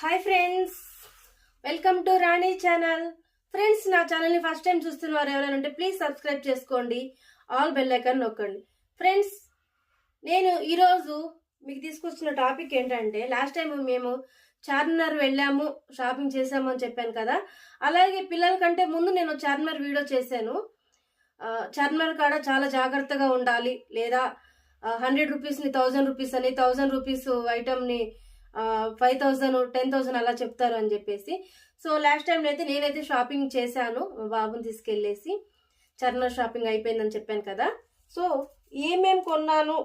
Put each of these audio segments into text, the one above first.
Hi friends, welcome to Rani channel. Friends, నా ఛానల్ని first time చూస్తున్నవారు ఎవరైనా ఉంటే ప్లీజ్ సబ్స్క్రైబ్ చేసుకోండి, ఆల్ బెల్ ఐకాన్ నొక్కండి. ఫ్రెండ్స్, నేను ఈరోజు మీకు తీసుకొచ్చిన టాపిక్ ఏంటంటే, లాస్ట్ టైం మేము చార్మినార్ వెళ్ళాము, షాపింగ్ చేసాము అని చెప్పాను కదా. అలాగే పిల్లల కంటే ముందు నేను చార్మినార్ వీడియో చేశాను. చార్మినార్ కాడ చాలా జాగ్రత్తగా ఉండాలి, లేదా 100 రూపీస్ని 1000 రూపీస్ అని, 1000 రూపీస్ ఐటమ్ని 5000 10,000 అలా చెప్తారు అని చెప్పేసి. సో లాస్ట్ టైం అయితే నేనైతే షాపింగ్ చేశాను, బాబుని తీసుకెళ్ళేసి చార్మినార్ షాపింగ్ అయిపోయిందని చెప్పాను కదా. సో ఏమేం కొన్నాను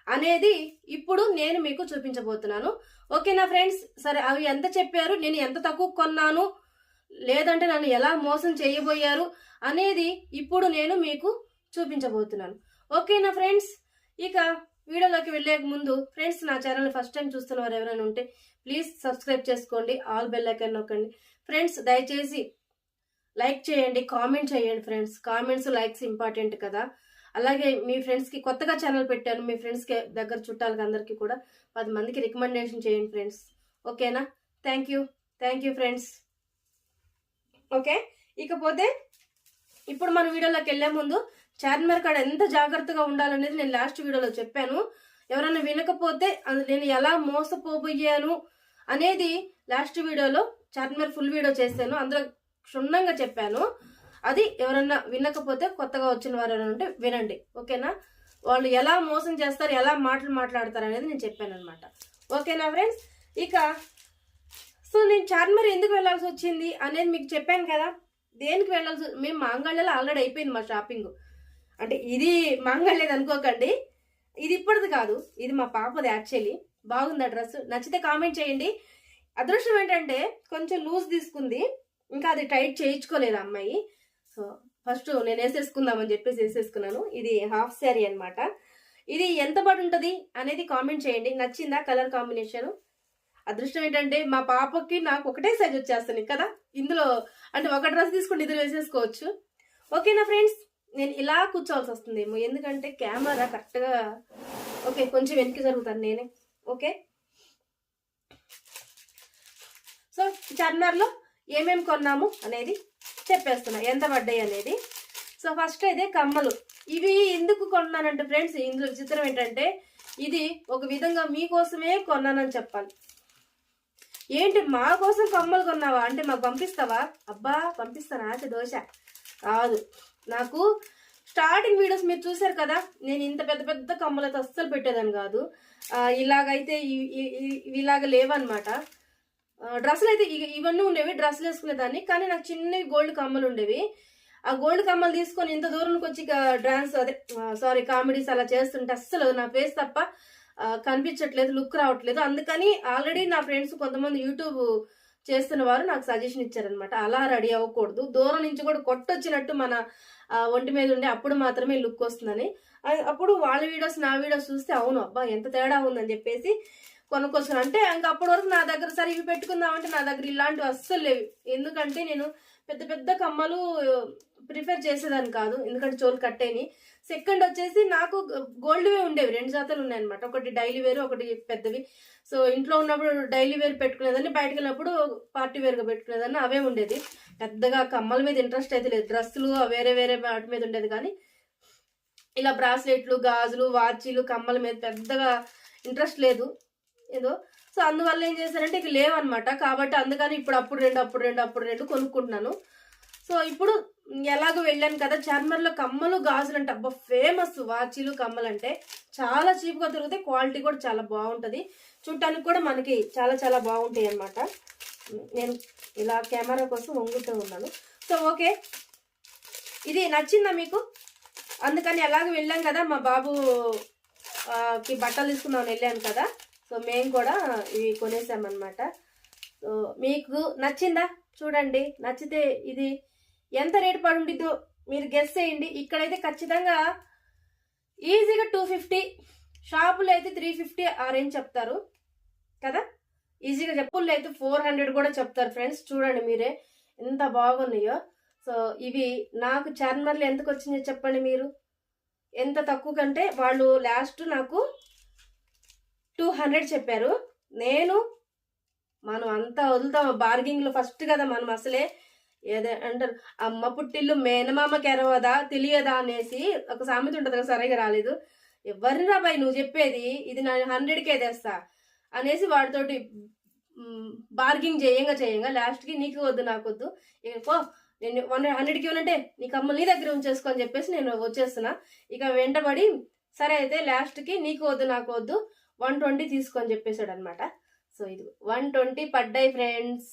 అనేది ఇప్పుడు నేను మీకు చూపించబోతున్నాను. ఓకేనా ఫ్రెండ్స్? సరే, అవి ఎంత చెప్పారు, నేను ఎంత తక్కువ కొన్నాను, లేదంటే నన్ను ఎలా మోసం చేయబోయారు అనేది ఇప్పుడు నేను మీకు చూపించబోతున్నాను. ఓకేనా ఫ్రెండ్స్? ఇక వీడియోలోకి వెళ్ళే ముందు ఫ్రెండ్స్, నా ఛానల్ ఫస్ట్ టైం చూస్తున్న వారు ఎవరైనా ఉంటే ప్లీజ్ సబ్స్క్రైబ్ చేసుకోండి, ఆల్ బెల్ ఐకాన్ నొక్కండి. ఫ్రెండ్స్, దయచేసి లైక్ చేయండి, కామెంట్ చేయండి. ఫ్రెండ్స్, కామెంట్స్ లైక్స్ ఇంపార్టెంట్ కదా. అలాగే మీ ఫ్రెండ్స్కి కొత్తగా ఛానల్ పెట్టాను, మీ ఫ్రెండ్స్కి దగ్గర చుట్టాలకి అందరికీ కూడా 10 మందికి రికమెండేషన్ చేయండి ఫ్రెండ్స్. ఓకేనా? Thank you friends. ఓకే, ఇకపోతే ఇప్పుడు మన వీడియోలోకి వెళ్లే ముందు చార్మినార్ కాడ ఎంత జాగ్రత్తగా ఉండాలనేది నేను లాస్ట్ వీడియోలో చెప్పాను. ఎవరైనా వినకపోతే నేను ఎలా మోసపోబోయాను అనేది లాస్ట్ వీడియోలో చార్మినార్ ఫుల్ వీడియో చేశాను, అందులో క్షుణ్ణంగా చెప్పాను. అది ఎవరన్నా వినకపోతే కొత్తగా వచ్చిన వారు ఉంటే వినండి. ఓకేనా? వాళ్ళు ఎలా మోసం చేస్తారు, ఎలా మాట్లాడతారు అనేది నేను చెప్పాను అనమాట. ఓకేనా ఫ్రెండ్స్? ఇక సో నేను చార్మినార్ ఎందుకు వెళ్లాల్సి వచ్చింది అనేది మీకు చెప్పాను కదా. దేనికి వెళ్ళాల్సి, మేము మాంగళ్యలో ఆల్రెడీ అయిపోయింది మా షాపింగ్. అంటే ఇది మాంగళ్యది అనుకోకండి, ఇది ఇప్పటిది కాదు, ఇది మా పాపది. యాక్చువల్లీ బాగుంది ఆ డ్రెస్, నచ్చితే కామెంట్ చేయండి. అదృష్టం ఏంటంటే కొంచెం లూజ్ తీసుకుంది, ఇంకా అది టైట్ చేయించుకోలేదు అమ్మాయి. సో ఫస్ట్ నేను వేసేసుకుందామని చెప్పేసి వేసేసుకున్నాను. ఇది హాఫ్ శారీ అనమాట. ఇది ఎంత పాటు ఉంటుంది అనేది కామెంట్ చేయండి. నచ్చిందా కలర్ కాంబినేషన్? అదృష్టం ఏంటంటే మా పాపకి నాకు ఒకటే సైజ్ వచ్చేస్తుంది కదా. ఇందులో అంటే ఒక డ్రెస్ తీసుకుంటే ఇద్దరు వేసేసుకోవచ్చు. ఓకేనా ఫ్రెండ్స్? నేను ఇలా కూర్చోవాల్సి వస్తుందేమో, ఎందుకంటే కెమెరా కరెక్ట్గా. ఓకే, కొంచెం వెనక్కి జరుగుతాను నేనే. ఓకే, సో చార్మినార్లో ఏమేమి కొన్నాము అనేది చెప్పేస్తున్నా, ఎంత పడ్డాయి అనేది. సో ఫస్ట్ అయితే కమ్మలు. ఇవి ఎందుకు కొన్నానంటే ఫ్రెండ్స్, ఇందులో విచిత్రం ఏంటంటే ఇది ఒక విధంగా మీకోసమే కొన్నానని చెప్పాలి. ఏంటి మా కోసం కమ్మలు కొన్నావా అంటే మాకు పంపిస్తావా? అబ్బా పంపిస్తానా? దోశ కాదు. నాకు స్టార్టింగ్ వీడియోస్ మీరు చూసారు కదా, నేను ఇంత పెద్ద పెద్ద కమ్మలతో అస్సలు పెట్టేదాన్ని కాదు. ఇలాగైతే ఇలాగ లేవన్నమాట. డ్రెస్సులు అయితే ఇవన్నీ ఉండేవి, డ్రెస్సులు వేసుకునేదాన్ని. కానీ నాకు చిన్నవి గోల్డ్ కమ్మలు ఉండేవి. ఆ గోల్డ్ కమ్మలు తీసుకొని ఇంత దూరంకి వచ్చి డాన్స్ కామెడీస్ అలా చేస్తుంటే అస్సలు నా ఫేస్ తప్ప కనిపించట్లేదు, లుక్ రావట్లేదు. అందుకని ఆల్రెడీ నా ఫ్రెండ్స్ కొంతమంది యూట్యూబ్ చేస్తున్న వారు నాకు సజెషన్ ఇచ్చారనమాట, అలా రెడీ అవ్వకూడదు, దూరం నుంచి కూడా కొట్టొచ్చినట్టు మన ఒంటి మీద ఉండే అప్పుడు మాత్రమే లుక్ వస్తుందని. అప్పుడు వాళ్ళ వీడియోస్ నా వీడియోస్ చూస్తే అవును అబ్బా ఎంత తేడా ఉందని చెప్పేసి కొనుక్కొచ్చాను. అంటే ఇంకా అప్పటి వరకు నా దగ్గర సరే ఇవి పెట్టుకుందామంటే నా దగ్గర ఇలాంటివి అస్సలు లేవు. ఎందుకంటే నేను పెద్ద పెద్ద కమ్మలు ప్రిఫర్ చేసేదాన్ని కాదు, ఎందుకంటే చోలు కట్టేని. సెకండ్ వచ్చేసి నాకు గోల్డ్వే ఉండేవి, 2 జాతలు ఉన్నాయన్నమాట. ఒకటి డైలీ వేరు, ఒకటి పెద్దవి. సో ఇంట్లో ఉన్నప్పుడు డైలీ వేర్ పెట్టుకునేదాన్ని, బయటకు వెళ్ళినప్పుడు పార్టీ వేర్గా పెట్టుకునేదాన్ని. అవే ఉండేది. పెద్దగా కమ్మల మీద ఇంట్రెస్ట్ అయితే లేదు, డ్రెస్సులు వేరే వేరే వాటి మీద ఉండేది. కానీ ఇలా బ్రాస్లెట్లు, గాజులు, వాచీలు, కమ్మల మీద పెద్దగా ఇంట్రెస్ట్ లేదు ఏదో. సో అందువల్ల ఏం చేశారంటే ఇక లేవన్నమాట. కాబట్టి అందుకని అప్పుడు రెండు కొనుక్కుంటున్నాను. సో ఇప్పుడు ఎలాగో వెళ్ళాను కదా, చార్మినార్లో కమ్మలు గాజులు అంటే అబ్బా ఫేమస్. వాచీలు కమ్మలు అంటే చాలా చీప్గా దొరుకుతాయి, క్వాలిటీ కూడా చాలా బాగుంటుంది, చూడటానికి కూడా మనకి చాలా చాలా బాగుంటాయి అన్నమాట. నేను ఇలా కెమెరా కోసం వంగుతూ ఉన్నాను. సో ఓకే, ఇది నచ్చిందా మీకు? అందుకని ఎలాగో వెళ్ళాం కదా, మా బాబుకి బట్టలు తీసుకుందామని వెళ్ళాను కదా. సో మేము కూడా ఇవి కొనేసామన్నమాట. సో మీకు నచ్చిందా? చూడండి, నచ్చితే ఇది ఎంత రేటు పడుండిద్దో మీరు గెస్ చేయండి. ఇక్కడైతే ఖచ్చితంగా ఈజీగా 250, షాపులో అయితే 350 ఆ రేంజ్ చెప్తారు కదా. ఈజీగా చెప్పుల్లో అయితే 400 కూడా చెప్తారు ఫ్రెండ్స్. చూడండి మీరే ఎంత బాగున్నాయో. సో ఇవి నాకు చార్మినార్లో ఎంతకు వచ్చినాయో చెప్పండి మీరు. ఎంత తక్కువ కంటే వాళ్ళు లాస్ట్ నాకు 200 చెప్పారు, నేను మనం అంతా వదులుతాం బార్గింగ్లో ఫస్ట్ కదా మనం అసలే ఏదే అంటారు అమ్మ పుట్టిల్లు మేనమామ కెరవదా తెలియదా అనేసి ఒక సామెత ఉంటుంది కదా, సరిగా రాలేదు. ఎవరిని రాబాయి నువ్వు చెప్పేది, ఇది నా 100K తెస్తా అనేసి వాడితోటి బార్గింగ్ చేయంగా లాస్ట్కి నీకు వద్దు నాకు వద్దు పో, నేను 100K ఉన్నట్టే నీకు అమ్మ నీ దగ్గర ఉంచేసుకో అని చెప్పేసి నేను వచ్చేస్తున్నా. ఇక వెంటబడి సరే అయితే లాస్ట్కి నీకు వద్దు నాకు వద్దు 120 తీసుకొని చెప్పేశాడు అనమాట. సో ఇది 120 పడ్డాయి ఫ్రెండ్స్.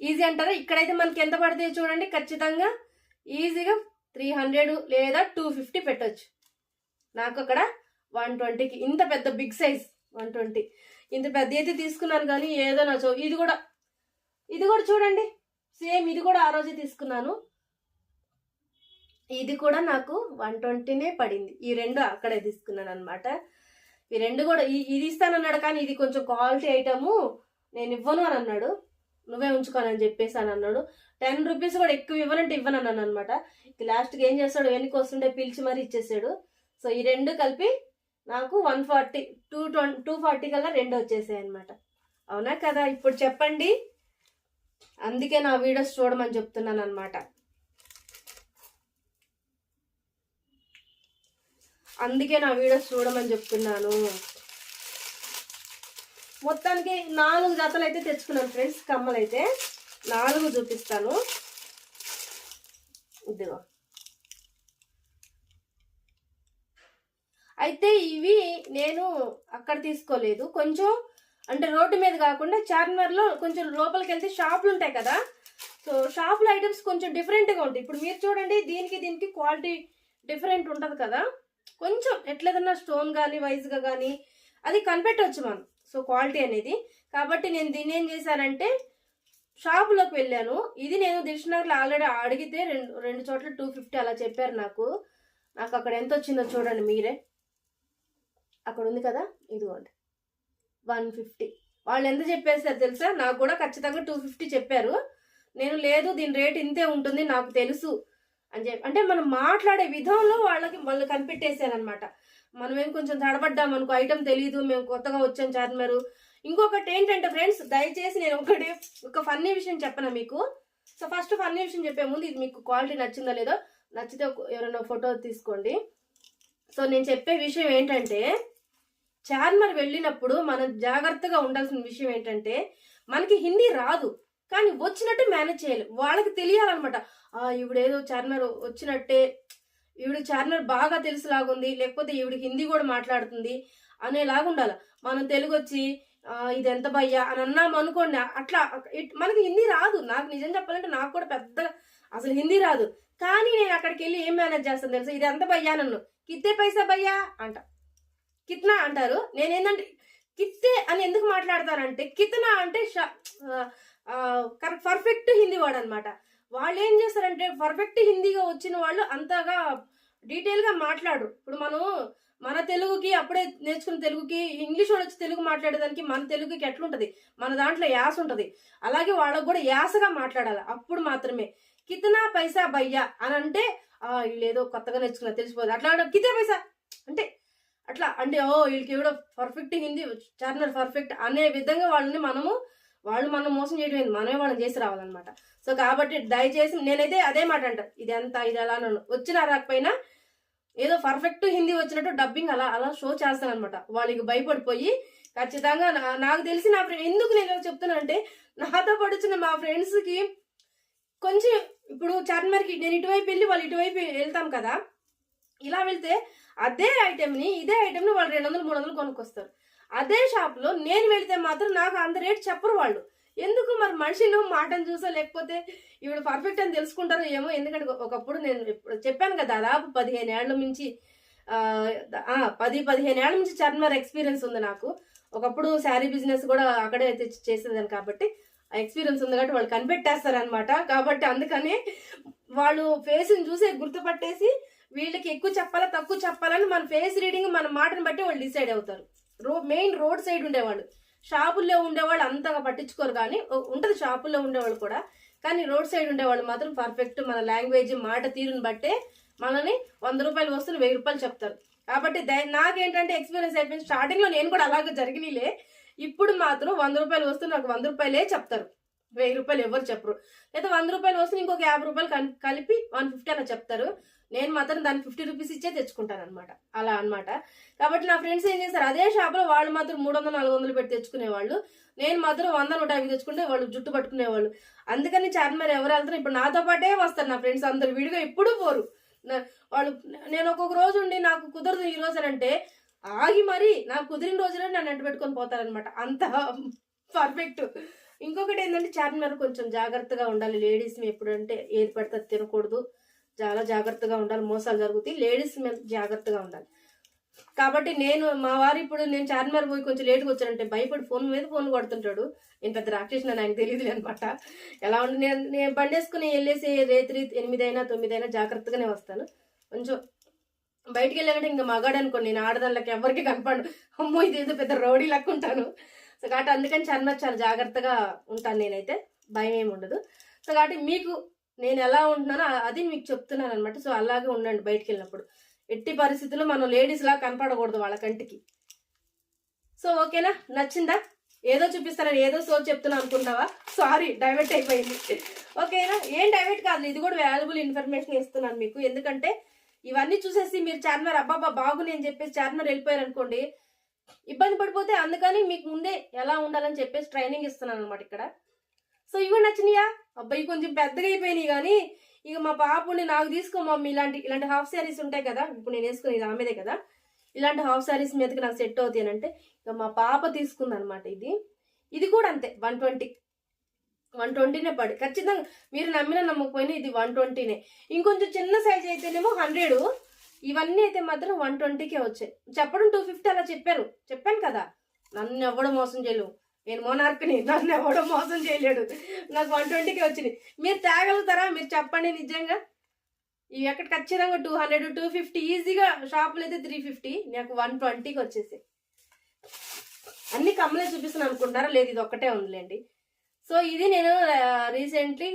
ఈజీ అంటారా? ఇక్కడైతే మనకి ఎంత పడతాయి చూడండి, ఖచ్చితంగా ఈజీగా 300 లేదా 250 పెట్టచ్చు. నాకు అక్కడ 120కి ఇంత పెద్ద బిగ్ సైజ్ 120 ఇంత పెద్ద అయితే తీసుకున్నాను. కానీ ఏదో నా ఇది కూడా చూడండి సేమ్, ఇది కూడా ఆ రోజే తీసుకున్నాను. ఇది కూడా నాకు 120నే పడింది. ఈ రెండు అక్కడే తీసుకున్నాను అనమాట. ఈ రెండు కూడా ఇది ఇస్తానన్నాడు, కానీ ఇది కొంచెం క్వాలిటీ ఐటము నేను ఇవ్వను అని అన్నాడు. నువ్వే ఉంచుకోనని చెప్పేసి అని అన్నాడు. 10 రూపీస్ కూడా ఎక్కువ ఇవ్వనంటే ఇవ్వనన్నాను అనమాట. లాస్ట్కి ఏం చేస్తాడు, వెనక్కి వస్తుండే పిలిచి మరీ ఇచ్చేసాడు. సో ఈ రెండు కలిపి నాకు 140 240 కల్లా రెండు వచ్చేసాయి అనమాట. అవునా కదా? ఇప్పుడు చెప్పండి. అందుకే నా వీడియోస్ చూడమని చెప్తున్నాను అనమాట. అందుకే నా వీడియోస్ చూడమని చెప్తున్నాను. మొత్తానికి 4 జతలు అయితే తెచ్చుకున్నాను ఫ్రెండ్స్. కమ్మలు అయితే 4 చూపిస్తాను. ఇదిగో అయితే ఇవి నేను అక్కడ తీసుకోలేదు, కొంచెం అంటే రోడ్డు మీద కాకుండా చార్మినార్లో కొంచెం లోపలికి వెళ్తే షాపులు ఉంటాయి కదా. సో షాపుల ఐటమ్స్ కొంచెం డిఫరెంట్గా ఉంటాయి. ఇప్పుడు మీరు చూడండి, దీనికి క్వాలిటీ డిఫరెంట్ ఉంటుంది కదా, కొంచెం ఎట్లేదన్నా స్టోన్ కానీ వైజ్గా కానీ అది కనిపెట్టవచ్చు మనం. సో క్వాలిటీ అనేది, కాబట్టి నేను దీన్ని ఏం చేశానంటే షాపులోకి వెళ్ళాను. ఇది నేను దిల్షుక్నగర్లో ఆల్రెడీ అడిగితే రెండు చోట్ల 250 అలా చెప్పారు నాకు అక్కడ ఎంత వచ్చిందో చూడండి మీరే. అక్కడ ఉంది కదా, ఇదిగోండి 150. వాళ్ళు ఎంత చెప్పేసారు తెలుసా? నాకు కూడా ఖచ్చితంగా 250 చెప్పారు. నేను లేదు దీని రేట్ ఇంతే ఉంటుంది నాకు తెలుసు అని చెప్పి, అంటే మనం మాట్లాడే విధంలో వాళ్ళు కనిపెట్టేశారనమాట. మనమేం కొంచెం తడబడ్డాం అనుకో, ఐటమ్ తెలియదు, మేము కొత్తగా వచ్చాం చార్మినార్. ఇంకొకటి ఏంటంటే ఫ్రెండ్స్, దయచేసి నేను ఒక ఫన్నీ విషయం చెప్పనా మీకు. సో ఫస్ట్ ఫన్నీ విషయం చెప్పే ముందు ఇది మీకు క్వాలిటీ నచ్చిందో లేదో, నచ్చితే ఎవరైనా ఫోటో తీసుకోండి. సో నేను చెప్పే విషయం ఏంటంటే, చార్మినార్ వెళ్ళినప్పుడు మనం జాగ్రత్తగా ఉండాల్సిన విషయం ఏంటంటే, మనకి హిందీ రాదు కానీ వచ్చినట్టు మేనేజ్ చేయాలి. వాళ్ళకి తెలియాలన్నమాట, ఈవిడేదో చార్మినార్ వచ్చినట్టే, ఈవిడ చార్మినార్ బాగా తెలుసులాగుంది, లేకపోతే ఈవిడ హిందీ కూడా మాట్లాడుతుంది అనేలాగా ఉండాలి. మనం తెలుగు వచ్చి ఇది ఎంత భయ్యా అని అన్నాం అనుకోండి, అట్లా మనకి హిందీ రాదు. నాకు నిజం చెప్పాలంటే నాకు కూడా పెద్దగా అసలు హిందీ రాదు. కానీ నేను అక్కడికి వెళ్ళి ఏం మేనేజ్ చేస్తాను తెలుసా, ఇది ఎంత భయ్యా నన్ను కిత్తే పైసా భయ్యా అంట, కిత్నా అంటారు. నేనేంటంటే కిత్తే అని ఎందుకు మాట్లాడతానంటే, కితనా అంటే పర్ఫెక్ట్ హిందీ వాడు అనమాట. వాళ్ళు ఏం చేస్తారంటే పర్ఫెక్ట్ హిందీగా వచ్చిన వాళ్ళు అంతగా డీటెయిల్గా మాట్లాడు. ఇప్పుడు మన తెలుగుకి అప్పుడే నేర్చుకున్న తెలుగుకి ఇంగ్లీష్ వాడు వచ్చి తెలుగు మాట్లాడేదానికి మన తెలుగుకి ఎట్లుంటది, మన దాంట్లో యాస ఉంటుంది. అలాగే వాళ్ళకు కూడా యాసగా మాట్లాడాలి. అప్పుడు మాత్రమే కితనా పైసా భయ్యా అని అంటే వీళ్ళు ఏదో కొత్తగా నేర్చుకున్నా తెలిసిపోదు. అట్లా కితే పైసా అంటే అట్లా అంటే వీళ్ళకి ఎవడో పర్ఫెక్ట్ హిందీ చార్మినార్ పర్ఫెక్ట్ అనే విధంగా వాళ్ళు మనం మోసం చేయడం, మనమే వాళ్ళని చేసి రావాలన్నమాట. సో కాబట్టి దయచేసి నేనైతే అదే మాట అంట, ఇది ఎంత ఇది అలా నన్ను వచ్చినా రాకపోయినా ఏదో పర్ఫెక్ట్ హిందీ వచ్చినట్టు డబ్బింగ్ అలా షో చేస్తాను అనమాట. వాళ్ళకి భయపడిపోయి ఖచ్చితంగా నాకు తెలిసి నా ఫ్రెండ్ ఎందుకు నేను చెప్తున్నా నాతో పడుచున్న మా ఫ్రెండ్స్కి కొంచెం ఇప్పుడు చార్మినార్కి నేను ఇటువైపు వెళ్ళి వాళ్ళు ఇటువైపు వెళ్తాం కదా, ఇలా వెళ్తే ఇదే ఐటెంని వాళ్ళు 200-300 కొనుక్కొస్తారు. అదే షాప్లో నేను వెళితే మాత్రం నాకు అంత రేట్ చెప్పరు వాళ్ళు. ఎందుకు మరి మనుషులు మాటను చూసో లేకపోతే ఇవిడ పర్ఫెక్ట్ అని తెలుసుకుంటారో ఏమో. ఎందుకంటే ఒకప్పుడు నేను చెప్పాను కదా, దాదాపు 15 ఏళ్ల నుంచి 10-15 ఏళ్ల నుంచి చార్మినార్ ఎక్స్పీరియన్స్ ఉంది నాకు. ఒకప్పుడు శారీ బిజినెస్ కూడా అక్కడే చేసేదాన్ని కాబట్టి ఆ ఎక్స్పీరియన్స్ ఉంది కాబట్టి వాళ్ళు కనిపెట్టేస్తారనమాట. కాబట్టి అందుకని వాళ్ళు ఫేస్ని చూసే గుర్తుపట్టేసి వీళ్ళకి ఎక్కువ చెప్పాలా తక్కువ చెప్పాలని మన ఫేస్ రీడింగ్ మన మాటను బట్టి వాళ్ళు డిసైడ్ అవుతారు. మెయిన్ రోడ్ సైడ్ ఉండేవాళ్ళు, షాపుల్లో ఉండేవాళ్ళు అంతగా పట్టించుకోరు. కానీ ఉంటుంది షాపుల్లో ఉండేవాళ్ళు కూడా, కానీ రోడ్ సైడ్ ఉండేవాళ్ళు మాత్రం పర్ఫెక్ట్ మన లాంగ్వేజ్ మాట తీరుని బట్టే మనని 100 రూపాయలు వస్తువులు 1000 రూపాయలు చెప్తారు. కాబట్టి నాకేంటంటే ఎక్స్పీరియన్స్ అయిపోయింది. స్టార్టింగ్లో నేను కూడా అలాగే జరిగినాయిలే, ఇప్పుడు మాత్రం 100 రూపాయలు వస్తువు నాకు 100 రూపాయలే చెప్తారు, 1000 రూపాయలు ఎవరు చెప్పరు. లేదా 100 రూపాయలు వస్తువు ఇంకొక 50 రూపాయలు కలిపి 150 అలా చెప్తారు. నేను మాత్రం దానికి 50 రూపీస్ ఇచ్చే తెచ్చుకుంటాను అనమాట, అలా అనమాట. కాబట్టి నా ఫ్రెండ్స్ ఏం చేస్తారు, అదే షాప్లో వాళ్ళు మాత్రం 300 400 పెట్టి తెచ్చుకునేవాళ్ళు, నేను మాత్రం 100 150 తెచ్చుకుంటే వాళ్ళు జుట్టు పట్టుకునేవాళ్ళు. అందుకని చార్మినార్ ఎవరు వెళ్తారు, ఇప్పుడు నాతో పాటే వస్తారు నా ఫ్రెండ్స్ అందరు, విడిగా ఎప్పుడు పోరు వాళ్ళు. నేను ఒక్కొక్క రోజు ఉండి నాకు కుదరదు ఈ రోజు అంటే ఆగి మరి నాకు కుదిరిన రోజులో నన్ను అంటు పెట్టుకొని పోతారనమాట, అంత పర్ఫెక్ట్. ఇంకొకటి ఏంటంటే చార్మినార్ కొంచెం జాగ్రత్తగా ఉండాలి లేడీస్. ఎప్పుడంటే ఏది పడితే తినకూడదు, చాలా జాగ్రత్తగా ఉండాలి, మోసాలు జరుగుతాయి, లేడీస్ మీద జాగ్రత్తగా ఉండాలి. కాబట్టి మా వారు ఇప్పుడు నేను చార్మినార్ పోయి కొంచెం లేట్గా వచ్చానంటే భయపడి ఫోన్ మీద ఫోన్ కొడుతుంటాడు. నేను పెద్ద రాక్షసి అని ఆయనకు తెలియదు అనమాట. ఎలా ఉండి నేను బండి వేసుకుని వెళ్ళేసి రేత్రి 8 అయినా 9 అయినా జాగ్రత్తగానే వస్తాను. కొంచెం బయటికి వెళ్ళాలంటే ఇంకా మగాడు అనుకోండి, నేను ఆడదానికి ఎవరికి కనపడు, అమ్మో ఇదేదో పెద్ద రౌడీ లెక్క ఉంటాను. సో కాబట్టి అందుకని చార్మినార్ చాలా జాగ్రత్తగా ఉంటాను నేనైతే, భయం ఏమి ఉండదు. సో కాబట్టి మీకు నేను ఎలా ఉంటున్నానో అది మీకు చెప్తున్నాను అనమాట. సో అలాగే ఉండండి బయటికి వెళ్ళినప్పుడు, ఎట్టి పరిస్థితుల్లో మనం లేడీస్ లా కనపడకూడదు వాళ్ళ కంటికి. సో ఓకేనా, నచ్చిందా? ఏదో చూపిస్తానని ఏదో సో చెప్తున్నా అనుకుంటావా? సారీ, డైవర్ట్ అయిపోయింది. ఓకేనా, ఏం డైవర్ట్ కాదు, ఇది కూడా వాల్యుబుల్ ఇన్ఫర్మేషన్ ఇస్తున్నాను మీకు. ఎందుకంటే ఇవన్నీ చూసేసి మీరు చార్మినార్ అబ్బాబా బాగుంది అని చెప్పేసి చార్మినార్ వెళ్ళిపోయారు అనుకోండి, ఇబ్బంది పడిపోతే. అందుకని మీకు ముందే ఎలా ఉండాలని చెప్పేసి ట్రైనింగ్ ఇస్తున్నాను అనమాట ఇక్కడ. సో ఇవి నచ్చినాయా? అబ్బాయి కొంచెం పెద్దగా అయిపోయినాయి, కానీ ఇక మా పాపని నాకు తీసుకో మమ్మీ, ఇలాంటి హాఫ్ శారీస్ ఉంటాయి కదా, ఇప్పుడు నేను వేసుకుని ఆమెదే కదా, ఇలాంటి హాఫ్ శారీస్ మీదకి నాకు సెట్ అవుతాయి అని అంటే ఇక మా పాప తీసుకుంది అనమాట. ఇది కూడా అంతే 120నే పడి, ఖచ్చితంగా మీరు నమ్మినా నమ్మకపోయినా ఇది 120నే. ఇంకొంచెం చిన్న సైజ్ అయితేనేమో 100, ఇవన్నీ అయితే మాత్రం 120కే వచ్చాయి. చెప్పడం 250 అలా చెప్పాను కదా. నన్ను ఎవడం మోసం చేయలేవు, నేను మోనార్క్ని, నన్ను ఎవడం మోసం చేయలేడు. నాకు 120కే వచ్చింది. మీరు తేగలుగుతారా? మీరు చెప్పండి నిజంగా. ఇవి ఎక్కడ ఖచ్చితంగా 200 250, ఈజీగా షాపులు అయితే 350, నాకు 120కి వచ్చేసి. అన్ని కమ్మలే చూపిస్తున్నాను అనుకుంటారా? లేదు, ఇది ఒక్కటే ఉందిలేండి. సో ఇది నేను రీసెంట్లీ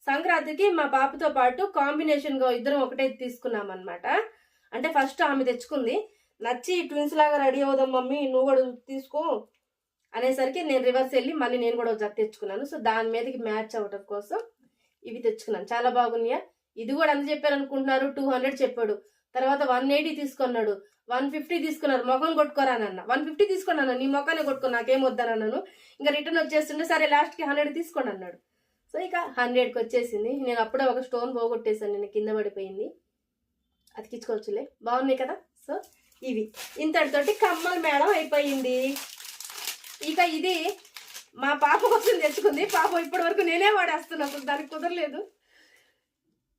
సంక్రాంతికి మా పాపతో పాటు కాంబినేషన్గా ఇద్దరం ఒకటే తీసుకున్నాం అనమాట. అంటే ఫస్ట్ ఆమె తెచ్చుకుంది, నచ్చి ట్విన్స్ లాగా రెడీ అవుదాం మమ్మీ నువ్వు కూడా తీసుకో అనేసరికి నేను రివర్స్ వెళ్ళి మళ్ళీ నేను కూడా ఒక జత తెచ్చుకున్నాను. సో దాని మీదకి మ్యాచ్ అవ్వడం కోసం ఇవి తెచ్చుకున్నాను. చాలా బాగున్నాయా? ఇది కూడా అంత చెప్పారు అనుకుంటున్నారు, 200 చెప్పాడు, తర్వాత 180 తీసుకున్నాడు, 150 తీసుకున్నారు. మొఖం కొట్టుకోరా అన్న, 150 తీసుకున్నాను, నీ మొఖాన్ని కొట్టుకో నాకేం వద్దనన్నాను. ఇంకా రిటర్న్ వచ్చేస్తుండే, సరే లాస్ట్కి 100 తీసుకోండి అన్నాడు. సో ఇక 100కి వచ్చేసింది. నేను అప్పుడే ఒక స్టోన్ పోగొట్టేసాను, నేను కింద పడిపోయింది, అతికించుకోవచ్చులే, బాగున్నాయి కదా. సో ఇవి ఇంతటితోటి కమ్మల మేడం అయిపోయింది. ఇక ఇది మా పాప కోసం తెచ్చుకుంది. పాప ఇప్పటి వరకు నేనే వాడేస్తున్నా, అసలు దానికి కుదరలేదు.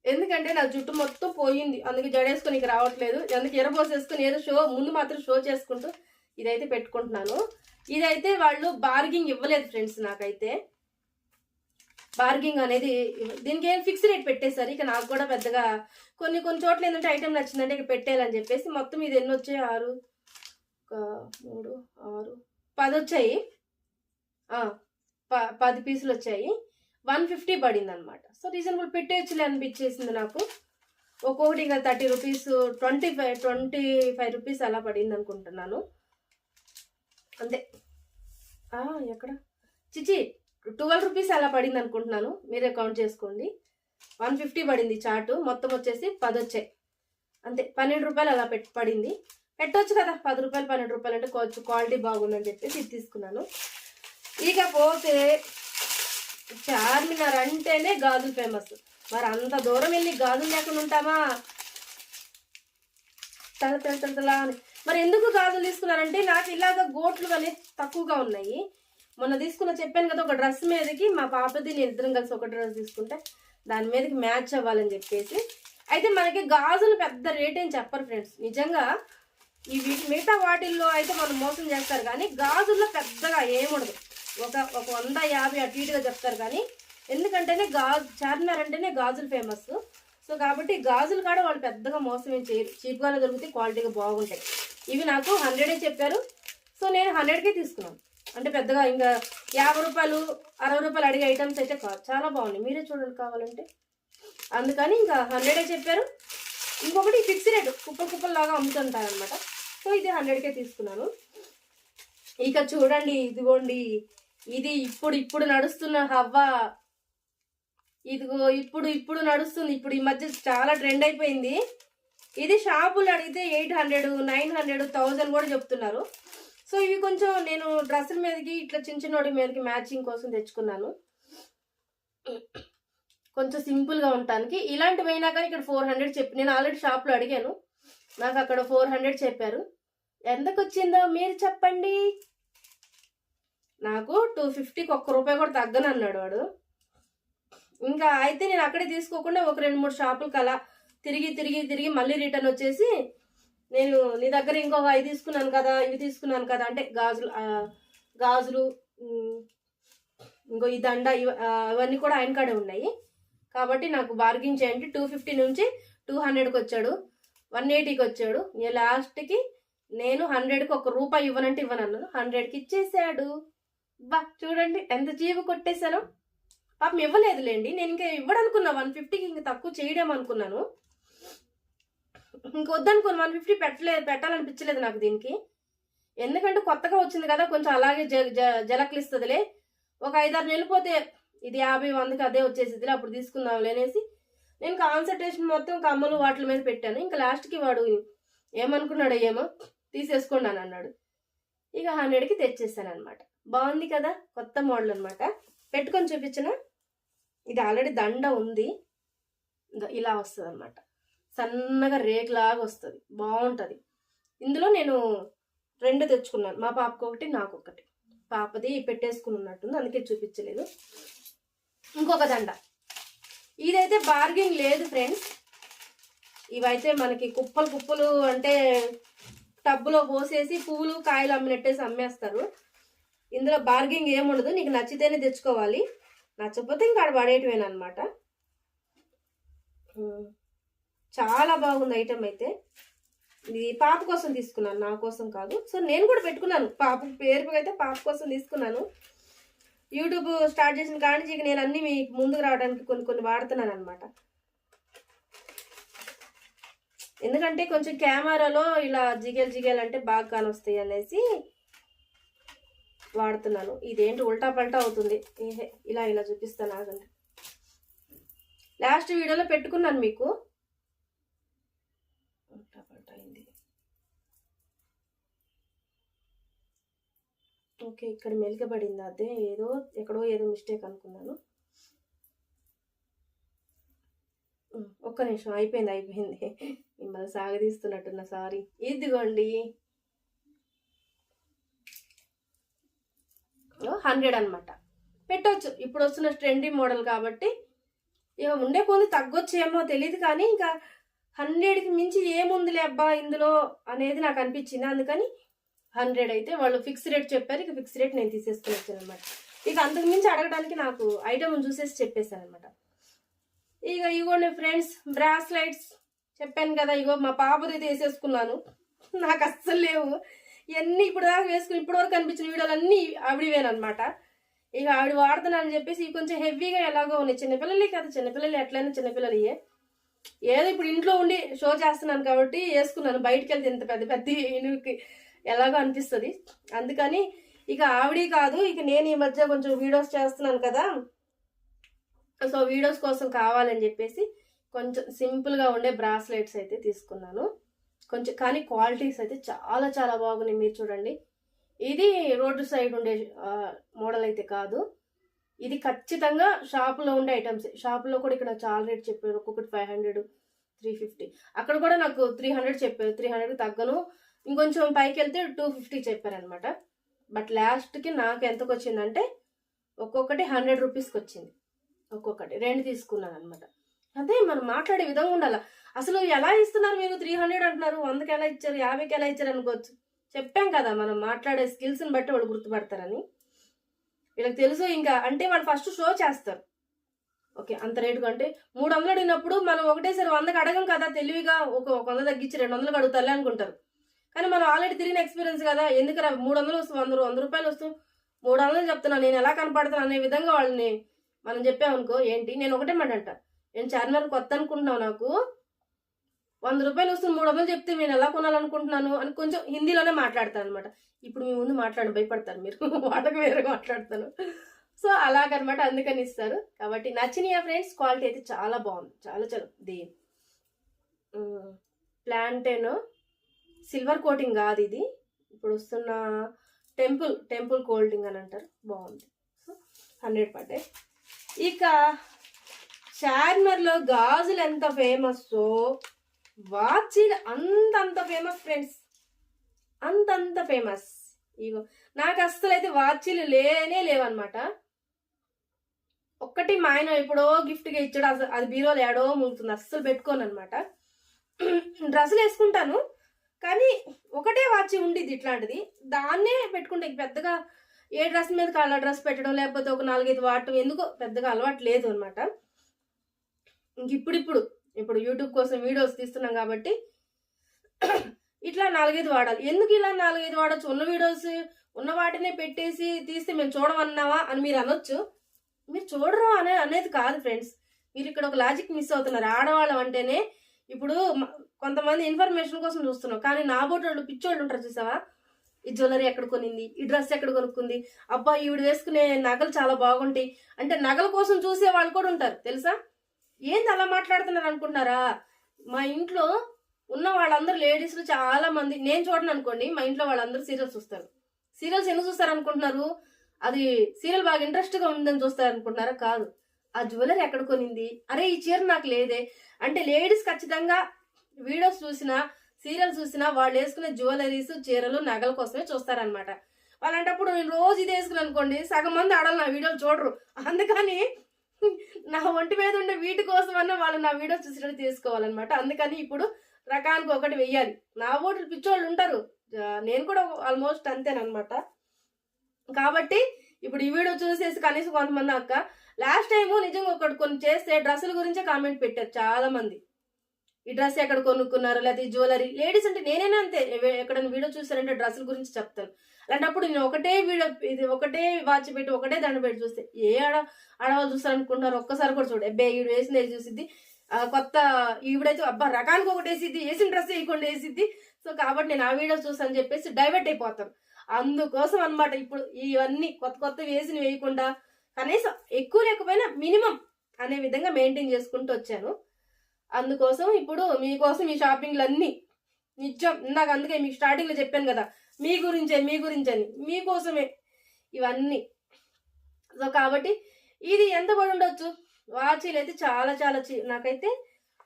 ఎందుకంటే నా జుట్టు మొత్తం పోయింది, అందుకే జడేసుకొని ఇక రావట్లేదు. అందుకే ఎరబోసేసుకుని ఏదో ముందు మాత్రం షో చేసుకుంటూ ఇదైతే పెట్టుకుంటున్నాను. ఇదైతే వాళ్ళు బార్గింగ్ ఇవ్వలేదు ఫ్రెండ్స్, నాకైతే బార్గింగ్ అనేది దీనికి ఏం ఫిక్స్ రేట్ పెట్టేశారు. ఇక నాకు కూడా పెద్దగా కొన్ని చోట్ల ఏంటంటే ఐటెం నచ్చిందంటే ఇక పెట్టేయాలని చెప్పేసి మొత్తం ఇది ఎన్ని వచ్చాయి, 6 3 6 10 వచ్చాయి, 10 పీసులు వచ్చాయి, 150 పడింది అనమాట. సో రీజనబుల్ పెట్టేయచ్చులే అనిపించేసింది నాకు. ఒక్కొక్కటి ఇంకా 30 రూపీస్ 25 రూపీస్ అలా పడింది అనుకుంటున్నాను అంతే. ఎక్కడ చిచి 12 రూపీస్ అలా పడింది అనుకుంటున్నాను, మీరే కౌంట్ చేసుకోండి. 150 పడింది చాటు, మొత్తం వచ్చేసి 10 వచ్చాయి అంతే. 12 రూపాయలు అలా పడింది. పెట్టవచ్చు కదా 10 రూపాయలు 12 రూపాయలు అంటే కొంచెం క్వాలిటీ బాగుందని చెప్పేసి ఇది తీసుకున్నాను. ఇకపోతే చార్మినార్ అంటేనే గాజులు ఫేమస్, మరి అంత దూరం వెళ్ళి గాజులు లేకుండా ఉంటామా? తల అని. మరి ఎందుకు గాజులు తీసుకున్నారంటే నాకు ఇలాగ గోట్లు అనేది తక్కువగా ఉన్నాయి. మొన్న చెప్పాను కదా ఒక డ్రెస్ మీదకి, మా పాపది నేను ఇద్దరం కలిసి ఒక డ్రెస్ తీసుకుంటే దాని మీదకి మ్యాచ్ అవ్వాలని చెప్పేసి. అయితే మనకి గాజులు పెద్ద రేట్ ఏం చెప్పరు ఫ్రెండ్స్, నిజంగా ఈ మిగతా వాటిల్లో అయితే మనం మోసం చేస్తారు, కానీ గాజుల్లో పెద్దగా ఏముండదు. ఒక 150 అటు ఇటుగా చెప్తారు, కానీ ఎందుకంటేనే చార్మినార్ అంటేనే గాజులు ఫేమస్. సో కాబట్టి గాజులు కూడా వాళ్ళు పెద్దగా మోసం ఏం చేయరు, చీప్గానే దొరుకుతాయి, క్వాలిటీగా బాగుంటాయి. ఇవి నాకు 100 చెప్పారు, సో నేను 100కే తీసుకున్నాను. అంటే పెద్దగా ఇంకా 50 రూపాయలు 60 రూపాయలు అడిగే ఐటమ్స్ అయితే కాదు, చాలా బాగున్నాయి, మీరే చూడండి కావాలంటే. అందుకని ఇంకా 100 చెప్పారు. ఇంకొకటి ఫిక్స్ రేటు కుప్పలాగా అమ్ముతుంటారనమాట. సో ఇది 100కే తీసుకున్నాను. ఇక చూడండి, ఇదిగోండి, ఇది ఇప్పుడు నడుస్తున్న హవ్వ. ఇదిగో ఇప్పుడు నడుస్తుంది. ఇప్పుడు ఈ మధ్య చాలా ట్రెండ్ అయిపోయింది. ఇది షాపులు అడిగితే 800, 900, 1000 కూడా చెప్తున్నారు. సో ఇవి కొంచెం నేను డ్రెస్సుల మీదకి ఇట్లా చిన్న మీదకి మ్యాచింగ్ కోసం తెచ్చుకున్నాను, కొంచెం సింపుల్గా ఉండటానికి. ఇలాంటివైనా కానీ ఇక్కడ 400 చెప్పి, నేను ఆల్రెడీ షాప్లో అడిగాను, నాకు అక్కడ 400 చెప్పారు. ఎంతకు వచ్చిందో మీరు చెప్పండి. నాకు 250కి ₹1 కూడా తగ్గను అన్నాడు వాడు. ఇంకా అయితే నేను అక్కడే తీసుకోకుండా ఒక 2-3 షాపులకు అలా తిరిగి మళ్ళీ రిటర్న్ వచ్చేసి, నేను నీ దగ్గర ఇంకొక అవి తీసుకున్నాను కదా, ఇవి తీసుకున్నాను కదా అంటే గాజులు ఇంకో ఈ దండ ఇవన్నీ కూడా ఆయన కాడే ఉన్నాయి. కాబట్టి నాకు బార్గింగ్ చేయండి. 250 నుంచి 200కి వచ్చాడు, 180కి వచ్చాడు. లాస్ట్కి నేను 100కి ₹1 ఇవ్వనంటే ఇవ్వనన్నాను, 100కి ఇచ్చేసాడు. బా చూడండి ఎంత చీపు కొట్టేశాను. పాపం ఇవ్వలేదులేండి, నేను ఇంకా ఇవ్వడనుకున్నా 150కి, ఇంకా తక్కువ చేయడం అనుకున్నాను. ఇంకొద్దనుకుని 150 పెట్టాలనిపించలేదు నాకు దీనికి. ఎందుకంటే కొత్తగా వచ్చింది కదా, కొంచెం అలాగే జలక్లిస్తుందిలే. ఒక 5-6 నెలలు పోతే ఇది 50-100కి అదే వచ్చేసింది, అప్పుడు తీసుకుందాం అనేసి నేను కాన్సన్ట్రేషన్ మొత్తం కమ్మలు వాటి మీద పెట్టాను. ఇంకా లాస్ట్కి వాడు ఏమనుకున్నాడో ఏమో, తీసేసుకోండి అని అన్నాడు. ఇక 100కి తెచ్చేసాను అనమాట. బాగుంది కదా, కొత్త మోడల్ అనమాట. పెట్టుకొని చూపించిన. ఇది ఆల్రెడీ దండ ఉంది, ఇలా వస్తుంది అనమాట, సన్నగా రేకులాగా వస్తుంది, బాగుంటుంది. ఇందులో నేను 2 తెచ్చుకున్నాను, మా పాపకు ఒకటి నాకు ఒకటి. పాపది పెట్టేసుకుని ఉన్నట్టుంది, అందుకే చూపించలేదు. ఇంకొక దండ, ఇదైతే బార్గింగ్ లేదు ఫ్రెండ్స్. ఇవైతే మనకి కుప్పలు అంటే టబ్బులో పోసేసి పువ్వులు కాయలు అమ్మినట్టేసి అమ్మేస్తారు. ఇందులో బార్గింగ్ ఏముండదు, నీకు నచ్చితేనే తెచ్చుకోవాలి, నచ్చకపోతే ఇంకా ఆడ పడేయటమేనమాట. చాలా బాగుంది ఐటమ్ అయితే. ఇది పాప కోసం తీసుకున్నాను, నా కోసం కాదు. సో నేను కూడా పెట్టుకున్నాను, పాప పేరుకు అయితే పాప కోసం తీసుకున్నాను. యూట్యూబ్ స్టార్ట్ చేసిన కానీ నేను అన్ని మీకు ముందుకు రావడానికి కొన్ని వాడుతున్నాను అనమాట. ఎందుకంటే కొంచెం కెమెరాలో ఇలా జిగేల్ అంటే బాగా కానొస్తాయి అనేసి వాడుతున్నాను. ఇదేంటి ఉల్టా పల్టా అవుతుంది, ఇలా చూపిస్తాను ఆగండి. లాస్ట్ వీడియోలో పెట్టుకున్నాను మీకు, ఉల్టా పల్టా అయింది. ఓకే, ఇక్కడ మెలికబడింది, అదే ఎక్కడో ఏదో మిస్టేక్ అనుకున్నాను. ఒక్క నిమిషం, అయిపోయింది. మిమ్మల్ని సాగదీస్తున్నట్టున్నా, సారీ. ఇదిగోండి 100 అనమాట. పెట్టవచ్చు, ఇప్పుడు వస్తున్న ట్రెండింగ్ మోడల్ కాబట్టి. ఇక ఉండే కొద్ది తగ్గొచ్చేమో తెలియదు, కానీ ఇంకా 100కి మించి ఏముందిలే అబ్బా ఇందులో అనేది నాకు అనిపించింది. అందుకని 100 అయితే వాళ్ళు ఫిక్స్ రేట్ చెప్పారు, ఇక ఫిక్స్ రేట్ నేను తీసేసుకుని వచ్చాను అనమాట. ఇక అంతకు మించి అడగడానికి నాకు ఐటమ్ చూసేసి చెప్పేశాను అనమాట. ఇక ఇగోండి ఫ్రెండ్స్, బ్రాస్లైట్స్ చెప్పాను కదా, ఇగో మా పాపది వేసేసుకున్నాను, నాకు అస్సలు లేవు ఇవన్నీ. ఇప్పుడు దాకా వేసుకుని ఇప్పటివరకు కనిపించిన వీడియోలు అన్నీ ఆవిడవేనమాట. ఇక ఆవిడ వాడుతున్నానని చెప్పేసి కొంచెం హెవీగా ఎలాగో ఉన్నాయి. చిన్నపిల్లలే కదా, చిన్నపిల్లలు ఎట్లయినా చిన్నపిల్లలే. ఏదో ఇప్పుడు ఇంట్లో ఉండి షో చేస్తున్నాను కాబట్టి వేసుకున్నాను, బయటకు వెళ్తే ఇంత పెద్ద ఎలాగో అనిపిస్తుంది. అందుకని ఇక ఆవిడ కాదు, ఇక నేను ఈ మధ్య కొంచెం వీడియోస్ చేస్తున్నాను కదా, సో వీడియోస్ కోసం కావాలని చెప్పేసి కొంచెం సింపుల్గా ఉండే బ్రాస్లెట్స్ అయితే తీసుకున్నాను. కొంచెం కానీ క్వాలిటీస్ అయితే చాలా చాలా బాగున్నాయి. మీరు చూడండి, ఇది రోడ్డు సైడ్ ఉండే మోడల్ అయితే కాదు, ఇది ఖచ్చితంగా షాపులో ఉండే ఐటమ్స్. షాపులో కూడా ఇక్కడ చాలా రేట్ చెప్పారు, ఒక్కొక్కటి 500, 350. అక్కడ కూడా నాకు 300 చెప్పారు, 300కి తగ్గను. ఇంకొంచెం పైకి వెళ్తే 250 చెప్పారనమాట. బట్ లాస్ట్కి నాకు ఎంతకు వచ్చిందంటే ఒక్కొక్కటి 100 రూపీస్కి వచ్చింది. ఒక్కొక్కటి 2 తీసుకున్నాను అనమాట. అదే మనం మాట్లాడే విధంగా ఉండాలి. అసలు ఎలా ఇస్తున్నారు మీరు, 300 అంటున్నారు, 100కి ఎలా ఇచ్చారు, 50కి ఎలా ఇచ్చారు అనుకోవచ్చు. చెప్పాం కదా, మనం మాట్లాడే స్కిల్స్ని బట్టి వాళ్ళు గుర్తుపడతారని. వీళ్ళకి తెలుసు. ఇంకా అంటే వాళ్ళు ఫస్ట్ షో చేస్తారు, ఓకే అంత రేటుగా అంటే 300 అడిగినప్పుడు మనం ఒకటేసారి 100కి అడగం కదా, తెలివిగా ఒక 100 తగ్గించి 200కి అడుగుతారులే అనుకుంటారు. కానీ మనం ఆల్రెడీ తిరిగిన ఎక్స్పీరియన్స్ కదా, ఎందుకు 300 వస్తుంది, 100 రూపాయలు వస్తుంది, 300 చెప్తున్నాను, నేను ఎలా కనపడుతున్నాను అనే విధంగా వాళ్ళని మనం చెప్పామనుకో, ఏంటి నేను ఒకటే మాట అంట, నేను చార్మినార్ కొత్త అనుకుంటున్నావు, నాకు రూపాయలు వస్తుంది 300 చెప్తే నేను ఎలా కొనాలనుకుంటున్నాను అని కొంచెం హిందీలోనే మాట్లాడతాను అనమాట. ఇప్పుడు మీ ముందు భయపడతారు మీరు. వాళ్ళకి వేరే మాట్లాడతాను. సో అలాగనమాట, అందుకని ఇస్తారు. కాబట్టి నచ్చినాయా ఫ్రెండ్స్? క్వాలిటీ అయితే చాలా బాగుంది, చాలా చాలా. ఇది ప్లాంటేన్ సిల్వర్ కోటింగ్ కాదు ఇది, ఇప్పుడు వస్తున్న టెంపుల్ కోటింగ్ అని అంటారు, బాగుంది. సో 100 పడ్డాయి. ఇక చార్మర్లో గాజులు ఎంత ఫేమస్, వాచీలు అంతంత ఫేమస్ ఫ్రెండ్స్, అంతంత ఫేమస్. ఇగో నాకు అస్సలు అయితే వాచీలు లేవన్నమాట. ఒక్కటి మా ఆయన ఎప్పుడో గిఫ్ట్గా ఇచ్చాడు, అసలు అది బీరోలో ఏడో ములుగుతుంది, అస్సలు పెట్టుకోను అనమాట. డ్రెస్సులు వేసుకుంటాను కానీ ఒకటే వాచి ఉండేది ఇట్లాంటిది, దాన్నే పెట్టుకుంటే పెద్దగా ఏ డ్రెస్ మీద కాళ్ళ డ్రెస్ పెట్టడం, లేకపోతే ఒక 4-5 వాడటం ఎందుకో పెద్దగా అలవాటు లేదు అనమాట. ఇప్పుడు యూట్యూబ్ కోసం వీడియోస్ తీస్తున్నాం కాబట్టి ఇట్లా 4-5 వాడాలి. ఎందుకు ఇలా 4-5 వాడచ్చు? ఉన్న వీడియోస్ ఉన్న వాటినే పెట్టేసి తీస్తే మేము చూడమన్నావా అని మీరు అనొచ్చు. మీరు చూడరు అనేది కాదు ఫ్రెండ్స్, మీరు ఇక్కడ ఒక లాజిక్ మిస్ అవుతున్నారు. ఆడవాళ్ళం అంటేనే ఇప్పుడు కొంతమంది ఇన్ఫర్మేషన్ కోసం చూస్తున్నాం, కానీ నా బోటోళ్ళు పిచ్చోళ్ళు ఉంటారు చూసావా, ఈ జ్యువెలరీ ఎక్కడ కొనింది, ఈ డ్రెస్ ఎక్కడ కొనుక్కుంది, అబ్బా ఈవిడ వేసుకునే నగలు చాలా బాగుంటాయి అంటే నగల కోసం చూసే వాళ్ళు కూడా ఉంటారు తెలుసా. ఏంది అలా మాట్లాడుతున్నారు అనుకుంటున్నారా? మా ఇంట్లో ఉన్న వాళ్ళందరూ లేడీస్లు చాలా మంది, నేను చూడను అనుకోండి, మా ఇంట్లో వాళ్ళందరూ సీరియల్స్ చూస్తారు. సీరియల్స్ ఎందుకు చూస్తారు అనుకుంటున్నారు? అది సీరియల్ బాగా ఇంట్రెస్ట్గా ఉందని చూస్తారు అనుకుంటున్నారా? కాదు, ఆ జ్యువెలరీ ఎక్కడ కొనింది, అరే ఈ చీర నాకు లేదే అంటే. లేడీస్ ఖచ్చితంగా వీడియోస్ చూసినా సీరియల్స్ చూసినా వాళ్ళు వేసుకునే జ్యువెలరీస్ చీరలు నగల కోసమే చూస్తారనమాట. వాళ్ళంటప్పుడు నేను రోజు ఇది వేసుకుని అనుకోండి, సగం మంది ఆడాలి నా వీడియోలు చూడరు. అందుకని నా ఒంటి మీద ఉండే వీటి కోసమన్నా వాళ్ళు నా వీడియోస్ చూసినట్టు తీసుకోవాలన్నమాట. అందుకని ఇప్పుడు రకానికి ఒకటి వెయ్యాలి. నా ఓట్లు పిచ్చోళ్ళు ఉంటారు, నేను కూడా ఆల్మోస్ట్ అంతేనమాట. కాబట్టి ఇప్పుడు ఈ వీడియో చూసేసి కనీసం కొంతమంది అక్క లాస్ట్ టైము నిజంగా ఒకటి కొన్ని చేస్తే డ్రెస్సుల గురించే కామెంట్ పెట్టారు చాలా మంది, ఈ డ్రెస్ ఎక్కడ కొనుక్కున్నారు, లేకపోతే ఈ జ్యువెలరీ. లేడీస్ అంటే నేనైనా అంతే, ఎక్కడైనా వీడియో చూస్తారంటే డ్రెస్సుల గురించి చెప్తాను. అలాంటప్పుడు నేను ఒకటే వీడియో, ఇది ఒకటే వాచ్ పెట్టి ఒకటే దండ పెట్టి చూస్తే ఏ ఆడవాళ్ళు చూస్తారు అనుకుంటున్నారు. ఒక్కసారి కూడా చూడ, అబ్బే ఈవిడ వేసింది చూసిద్ది, కొత్త ఈవిడైతే అబ్బా రకానికి ఒకటి వేసిద్ది, వేసిన డ్రెస్ వేయకుండా వేసిద్ది. సో కాబట్టి నేను ఆ వీడియో చూస్తాను చెప్పేసి డైవర్ట్ అయిపోతాను. అందుకోసం అనమాట ఇప్పుడు ఇవన్నీ కొత్త వేసిన వేయకుండా కనీసం ఎక్కువ లేకపోయినా మినిమం అనే విధంగా మెయింటైన్ చేసుకుంటూ వచ్చాను. అందుకోసం ఇప్పుడు మీకోసం ఈ షాపింగ్లు అన్నీ నిజం, ఇందాక అందుకే మీకు స్టార్టింగ్లో చెప్పాను కదా, మీ గురించి అని, మీకోసమే ఇవన్నీ. సో కాబట్టి ఇది ఎంత పడి ఉండొచ్చు? వాచీలు అయితే చాలా చాలా నాకైతే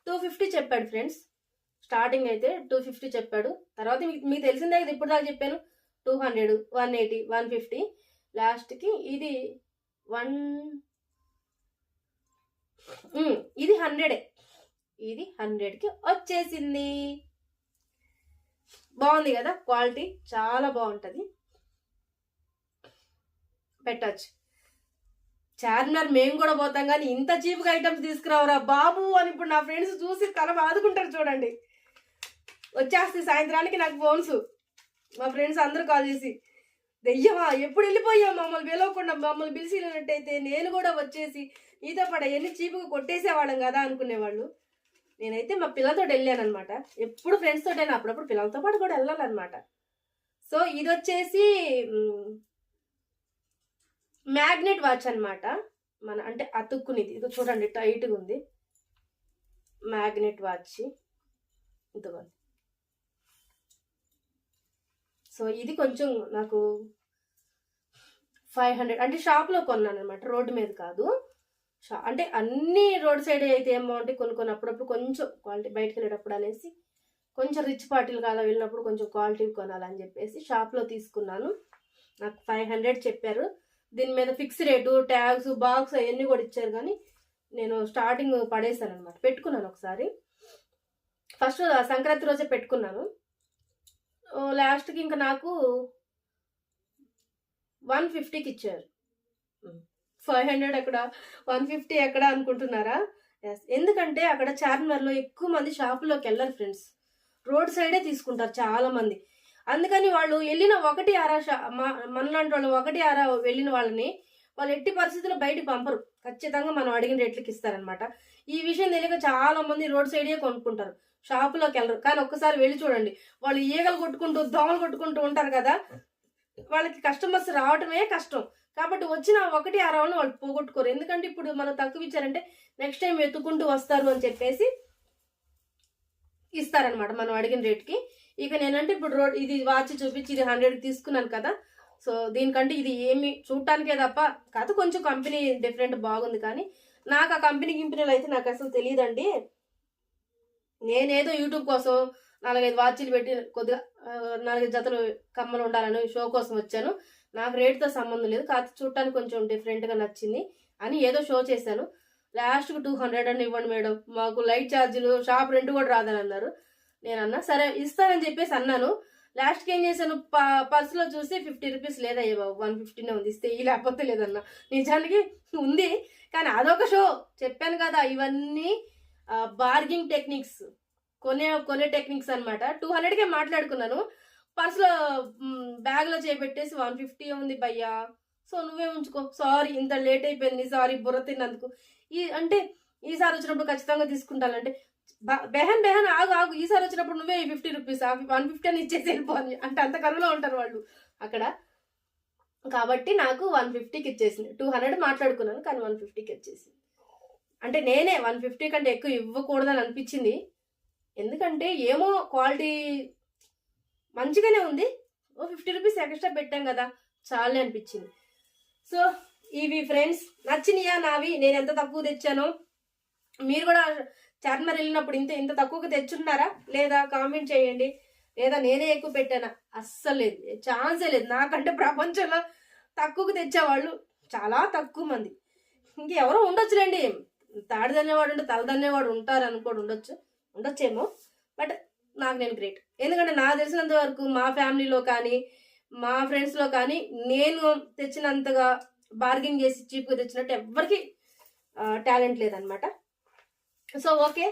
250 చెప్పాడు ఫ్రెండ్స్. స్టార్టింగ్ అయితే 250 చెప్పాడు. తర్వాత మీకు తెలిసిందే కదా, ఇప్పుడు దాకా చెప్పాను 200, 180, 150, లాస్ట్కి ఇది ఇది 100. ఇది 100కి వచ్చేసింది. బాగుంది కదా, క్వాలిటీ చాలా బాగుంటుంది, పెట్టచ్చు. చార్మినార్ మేము కూడా పోతాం కానీ ఇంత చీప్గా ఐటమ్స్ తీసుకురావరా బాబు అని ఇప్పుడు నా ఫ్రెండ్స్ చూసి తల బాదుకుంటారు. చూడండి, వచ్చేస్తే సాయంత్రానికి నాకు ఫోన్స్, మా ఫ్రెండ్స్ అందరూ కాల్ చేసి, దెయ్యమా ఎప్పుడు వెళ్ళిపోయాం, మమ్మల్ని పిలవకుండా మమ్మల్ని పిలిచినట్టయితే నేను కూడా వచ్చేసి నీతో పాటు ఎన్ని చీపుగా కొట్టేసేవాళ్ళం కదా అనుకునేవాళ్ళు. నేనైతే మా పిల్లలతో వెళ్ళానమాట, ఎప్పుడు ఫ్రెండ్స్ తోటైనా, అప్పుడప్పుడు పిల్లలతో పాటు కూడా వెళ్ళాలన్నమాట. సో ఇది వచ్చేసి మ్యాగ్నెట్ వాచ్ అనమాట, మన అంటే అతుక్కునిది. ఇది చూడండి టైట్గా ఉంది, మ్యాగ్నెట్ వాచ్ ఇదిగోండి. సో ఇది కొంచెం నాకు 500 అంటే షాప్లో కొన్నాను అనమాట, రోడ్డు మీద కాదు. అంటే అన్ని రోడ్ సైడ్ అయితే ఏం బాగుంటాయి, కొన్ని అప్పుడప్పుడు కొంచెం క్వాలిటీ, బయటకు వెళ్ళేటప్పుడు అనేసి కొంచెం రిచ్ పార్టీలు అలా వెళ్ళినప్పుడు కొంచెం క్వాలిటీ కొనాలని చెప్పేసి షాప్లో తీసుకున్నాను. నాకు 500 చెప్పారు. దీని మీద ఫిక్స్ రేటు, ట్యాగ్స్, బాక్స్ అవన్నీ కూడా ఇచ్చారు. కానీ నేను స్టార్టింగ్ పడేసాను అనమాట, పెట్టుకున్నాను ఒకసారి, ఫస్ట్ సంక్రాంతి రోజే పెట్టుకున్నాను. లాస్ట్కి ఇంకా నాకు 150కి ఇచ్చారు. 500 ఎక్కడ, 150 ఎక్కడ అనుకుంటున్నారా? ఎందుకంటే అక్కడ చార్మినార్లో ఎక్కువ మంది షాపులోకి వెళ్ళరు ఫ్రెండ్స్, రోడ్ సైడే తీసుకుంటారు చాలా మంది. అందుకని వాళ్ళు వెళ్ళిన 1-6 మనలాంటి వాళ్ళు 1-6 వెళ్ళిన వాళ్ళని వాళ్ళు ఎట్టి పరిస్థితుల్లో బయటికి పంపరు, ఖచ్చితంగా మనం అడిగిన రేట్లకి ఇస్తారనమాట. ఈ విషయం తెలియక చాలా మంది రోడ్ సైడే కొనుక్కుంటారు, షాపులోకి వెళ్ళరు. కానీ ఒక్కసారి వెళ్ళి చూడండి, వాళ్ళు ఈగలు కొట్టుకుంటూ దోమలు కొట్టుకుంటూ ఉంటారు కదా, వాళ్ళకి కస్టమర్స్ రావటమే కష్టం. కాబట్టి వచ్చిన ఒకటి ఆ రౌండ్ వాళ్ళు పోగొట్టుకోరు. ఎందుకంటే ఇప్పుడు మనం తక్కువ ఇచ్చారంటే నెక్స్ట్ టైం ఎత్తుకుంటూ వస్తారు అని చెప్పేసి ఇస్తారనమాట మనం అడిగిన రేట్కి. ఇక నేనంటే ఇప్పుడు ఇది వాచ్ చూపించి ఇది 100 తీసుకున్నాను కదా, సో దీనికంటే ఇది ఏమి చూడటానికే తప్ప కాదు, కొంచెం కంపెనీ డిఫరెంట్ బాగుంది. కానీ నాకు ఆ కంపెనీలు అయితే నాకు అసలు తెలియదండి. నేనేదో యూట్యూబ్ కోసం 4-5 వాచ్లు పెట్టి కొద్దిగా 4 జతలు కమ్మలు ఉండాలని షో కోసం వచ్చాను. నాకు రేట్తో సంబంధం లేదు, కాకపోతే చూడటానికి కొంచెం డిఫరెంట్గా నచ్చింది అని ఏదో షో చేశాను. లాస్ట్కి 200 అని ఇవ్వండి మేడం, మాకు లైట్ ఛార్జీలు షాప్ రెంట్ కూడా రాదని అన్నారు. నేను అన్నా సరే ఇస్తానని చెప్పేసి అన్నాను. లాస్ట్కి ఏం చేశాను, పర్సులో చూసి 50 రూపీస్ లేదయ్యా బాబు, 150నే ఉంది, ఇస్తే ఈ లేకపోతే లేదన్నా. నిజానికి ఉంది, కానీ అదొక షో. చెప్పాను కదా, ఇవన్నీ బార్గింగ్ టెక్నిక్స్, కొనే టెక్నిక్స్ అనమాట. 200కే మాట్లాడుకున్నాను, పర్సులో బ్యాగ్లో చేపెట్టేసి 150 ఉంది భయ్యా, సో నువ్వే ఉంచుకో, సారీ ఇంత లేట్ అయిపోయింది, సారీ బుర్ర తిన్నందుకు. అంటే ఈసారి వచ్చినప్పుడు ఖచ్చితంగా తీసుకుంటానంటే బెహన్ ఆగు, ఈసారి వచ్చినప్పుడు నువ్వే 50 రూపీస్ 150 అని ఇచ్చేసి వెళ్ళిపోని అంటే అంత కరువులో ఉంటారు వాళ్ళు అక్కడ. కాబట్టి నాకు 150కి ఇచ్చేసింది. 200 మాట్లాడుకున్నాను కానీ 150కి ఇచ్చేసింది. అంటే నేనే 150 కంటే ఎక్కువ ఇవ్వకూడదని అనిపించింది, ఎందుకంటే ఏమో క్వాలిటీ మంచిగానే ఉంది, 50 రూపీస్ ఎక్స్ట్రా పెట్టాం కదా చాలే అనిపించింది. సో ఇవి ఫ్రెండ్స్ నచ్చినాయా నావి, నేను ఎంత తక్కువ తెచ్చానో. మీరు కూడా చార్మినార్ వెళ్ళినప్పుడు ఇంత తక్కువగా తెచ్చున్నారా లేదా కామెంట్ చేయండి. లేదా నేనే ఎక్కువ పెట్టానా? అస్సలు లేదు, ఛాన్సే లేదు. నాకంటే ప్రపంచంలో తక్కువకు తెచ్చేవాళ్ళు చాలా తక్కువ మంది. ఇంకెవరో ఉండొచ్చులేండి, తాడిదనేవాడు ఉంటే తలదనేవాడు ఉంటారు అనుకోడు, ఉండొచ్చేమో. బట్ నాకు నేను గ్రేట్, ఎందుకంటే నాకు తెలిసినంత వరకు మా ఫ్యామిలీలో కానీ మా ఫ్రెండ్స్లో కానీ నేను తెచ్చినంతగా బార్గెన్ చేసి చీప్గా తెచ్చినట్టు ఎవ్వరికి టాలెంట్ లేదనమాట. సో ఓకే,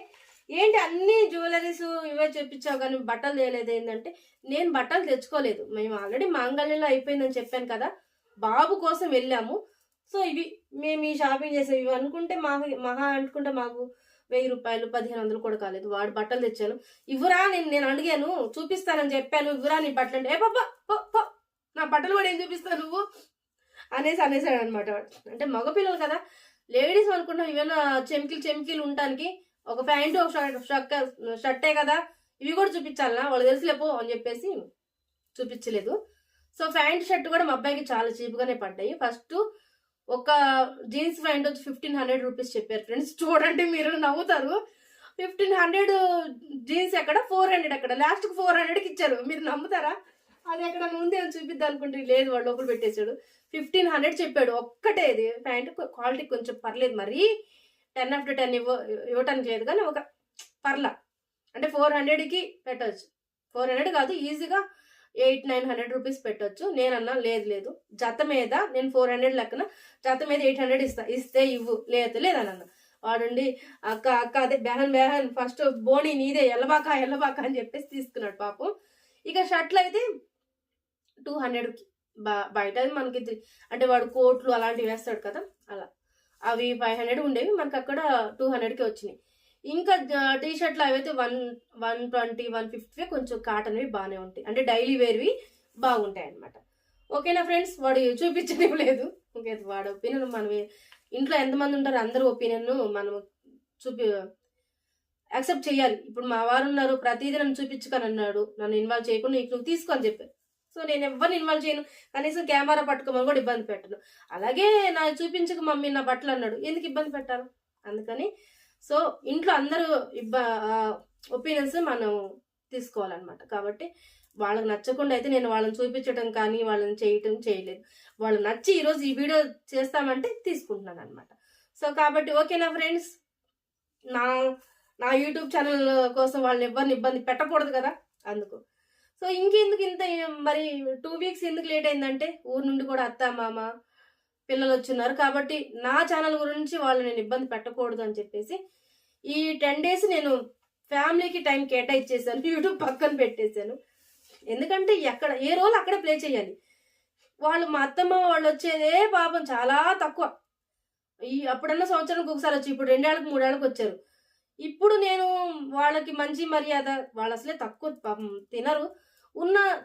ఏంటి అన్ని జ్యువెలరీస్ ఇవే చెప్పించావు కానీ బట్టలు తేలేదు ఏంటంటే, నేను బట్టలు తెచ్చుకోలేదు. మేము ఆల్రెడీ మాంగళ్యంలో అయిపోయిందని చెప్పాను కదా, బాబు కోసం వెళ్ళాము. సో ఇవి మేము ఈ షాపింగ్ చేసేవి ఇవి అనుకుంటే మహా అనుకుంటే మాకు 1000 రూపాయలు 1500 కూడా కాలేదు. వాడు బట్టలు తెచ్చాను, ఇవ్వరా నేను అడిగాను, చూపిస్తానని చెప్పాను, ఇవ్వరా నీ బట్టలు అంటే, ఏ పాప నా బట్టలు కూడా ఏం చూపిస్తావు నువ్వు అనేసాడు అనమాట. అంటే మగపిల్లలు కదా, లేడీస్ అనుకుంటాం ఇవన్నా చెమికీలు ఉండటానికి, ఒక ప్యాంటు ఒక షర్టే కదా, ఇవి కూడా చూపించాలనా, వాళ్ళు తెలిసిలేపో అని చెప్పేసి చూపించలేదు. సో ప్యాంట్ షర్ట్ కూడా మా అబ్బాయికి చాలా చీప్గానే పడ్డాయి. ఫస్ట్ ఒక జీన్స్ ప్యాంట్ వచ్చి 1500 రూపీస్ చెప్పారు ఫ్రెండ్స్. చూడండి మీరు నవ్వుతారు, 1500 జీన్స్ ఎక్కడ, 400 ఎక్కడ, లాస్ట్కి 400కి ఇచ్చారు. మీరు నమ్ముతారా? అది ఎక్కడ ఉంది అని చూపిద్దాం అనుకుంటే లేదు, వాడు లోపల పెట్టేశాడు. 1500 చెప్పాడు ఒక్కటే. ఇది ప్యాంట్ క్వాలిటీ కొంచెం పర్లేదు, మరీ 10/10 ఇవ్వటానికి లేదు కానీ ఒక పర్లా, అంటే 400కి పెట్టవచ్చు. 400 కాదు, ఈజీగా 800-900 రూపీస్ పెట్టవచ్చు. నేనన్నా లేదు జత మీద నేను 400 లెక్కన జత మీద 800 ఇస్తే ఇవ్వు, లేదన్న. వాడుండి అక్క అదే బెహన్ ఫస్ట్ బోణి నీదే, ఎల్లబాక అని చెప్పేసి తీసుకున్నాడు పాపం. ఇక షర్ట్లు అయితే 200కి బయట మనకి అంటే వాడు కోట్లు అలాంటివి వేస్తాడు కదా, అలా అవి 500 ఉండేవి, మనకు అక్కడ 200కి వచ్చినాయి. ఇంకా టీ షర్ట్లు అవైతే 120-150 కొంచెం కాటన్వి బాగానే ఉంటాయి, అంటే డైలీ వేర్వి బాగుంటాయి అనమాట. ఓకేనా ఫ్రెండ్స్, వాడు చూపించడం లేదు. ఓకే, వాడు ఒపీనియన్ మనం ఇంట్లో ఎంతమంది ఉంటారో అందరూ ఒపీనియన్ మనం యాక్సెప్ట్ చేయాలి. ఇప్పుడు మా వారు ఉన్నారు, ప్రతిదీ నన్ను చూపించుకొని అన్నాడు, నన్ను ఇన్వాల్వ్ చేయకుండా నువ్వు తీసుకో అని చెప్పారు. సో నేను ఎవరిని ఇన్వాల్వ్ చేయను, కనీసం కెమెరా పట్టుకోమని కూడా ఇబ్బంది పెట్టను. అలాగే నా చూపించక మమ్మీ నా బట్టలు అన్నాడు, ఎందుకు ఇబ్బంది పెట్టారు? అందుకని సో ఇంట్లో అందరూ ఒపీనియన్స్ మనం తీసుకోవాలన్నమాట. కాబట్టి వాళ్ళకి నచ్చకుండా అయితే నేను వాళ్ళని చూపించడం కానీ వాళ్ళని చేయలేదు. వాళ్ళు నచ్చి ఈరోజు ఈ వీడియో చేస్తామంటే తీసుకుంటున్నాను అనమాట. సో కాబట్టి ఓకేనా ఫ్రెండ్స్, నా యూట్యూబ్ ఛానల్ కోసం వాళ్ళని ఎవరిని ఇబ్బంది పెట్టకూడదు కదా, అందుకు. సో ఇంకెందుకు ఇంత మరి 2 వీక్స్ ఎందుకు లేట్ అయిందంటే, ఊరు నుండి కూడా అత్త మామ పిల్లలు వచ్చిన్నారు కాబట్టి నా ఛానల్ గురించి వాళ్ళు నేను ఇబ్బంది పెట్టకూడదు అని చెప్పేసి ఈ 10 డేస్ నేను ఫ్యామిలీకి టైం కేటాయించేసాను, యూట్యూబ్ పక్కన పెట్టేశాను. ఎందుకంటే ఏ రోల్ అక్కడే ప్లే చేయాలి. వాళ్ళు మా అత్తమ్మ వాళ్ళు వచ్చేదే పాపం చాలా తక్కువ. అప్పుడన్నా సంవత్సరానికి ఒకసారి వచ్చి, ఇప్పుడు 2 ఏళ్ళకి 3 ఏళ్ళకి వచ్చారు. ఇప్పుడు నేను వాళ్ళకి మంచి మర్యాద, వాళ్ళు అసలే తక్కువ పాపం తినరు.